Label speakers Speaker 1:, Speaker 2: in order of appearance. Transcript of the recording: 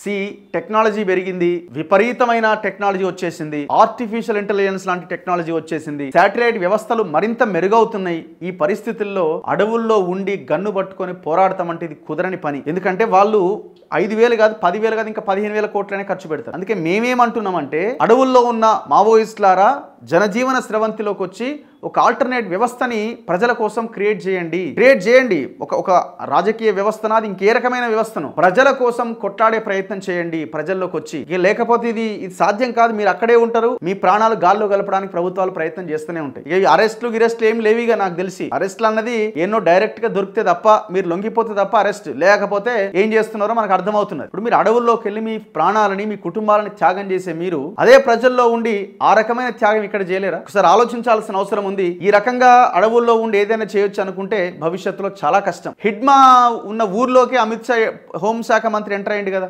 Speaker 1: C technology పెరిగింది, విపరీతమైన technology వచ్చేసింది, ఆర్టిఫిషియల్ ఇంటెలిజెన్స్ లాంటి టెక్నాలజీ వచ్చేసింది, శాటిలైట్ వ్యవస్థలు మరింత మెరుగవుతున్నాయి. ఈ పరిస్థితుల్లో అడవుల్లో ఉండి గన్ను పట్టుకొని పోరాడతామంటే ఇది కుదరని పని. ఎందుకంటే వాళ్ళు 5,000 కాదు 10,000 కాదు ఇంకా 15,000 కోట్లనే ఖర్చు పెడతారు. అందుకే మేమేమంటున్నామంటే అడవుల్లో ఉన్న మావోయిస్టులారా జనజీవన స్రవంతిలోకి వచ్చి ఒక ఆల్టర్నేట్ వ్యవస్థని ప్రజల కోసం క్రియేట్ చేయండి. ఒక రాజకీయ వ్యవస్థనాది ఇంకే రకమైన వ్యవస్థను ప్రజల కోసం కొట్లాడే ప్రయత్నం చేయండి ప్రజల్లోకి వచ్చి. లేకపోతే ఇది సాధ్యం కాదు. మీరు అక్కడే ఉంటారు, మీ ప్రాణాలు గాల్లో కలపడానికి ప్రభుత్వాలు ప్రయత్నం చేస్తూనే ఉంటాయి. ఇక అరెస్టులు ఏం లేవిగా నాకు తెలిసి. అరెస్టులు అన్నది ఎన్నో డైరెక్ట్ గా దొరికితే తప్ప, మీరు లొంగిపోతే తప్ప అరెస్ట్ లేకపోతే ఏం చేస్తున్నారో మనకు అర్థమవుతున్నది. ఇప్పుడు మీరు అడవుల్లోకి వెళ్ళి మీ ప్రాణాలని మీ కుటుంబాలని త్యాగం చేసే మీరు అదే ప్రజల్లో ఉండి ఆ రకమైన త్యాగం ఇక్కడ చేయలేరా? ఒకసారి ఆలోచించాల్సిన అవసరం ఉంది. ఈ రకంగా అడవుల్లో ఉండి ఏదైనా చేయొచ్చు అనుకుంటే భవిష్యత్తులో చాలా కష్టం. హిడ్మా ఉన్న ఊర్లోకి అమిత్ షా హోంశాఖ మంత్రి ఎంటర్ అయ్యింది కదా.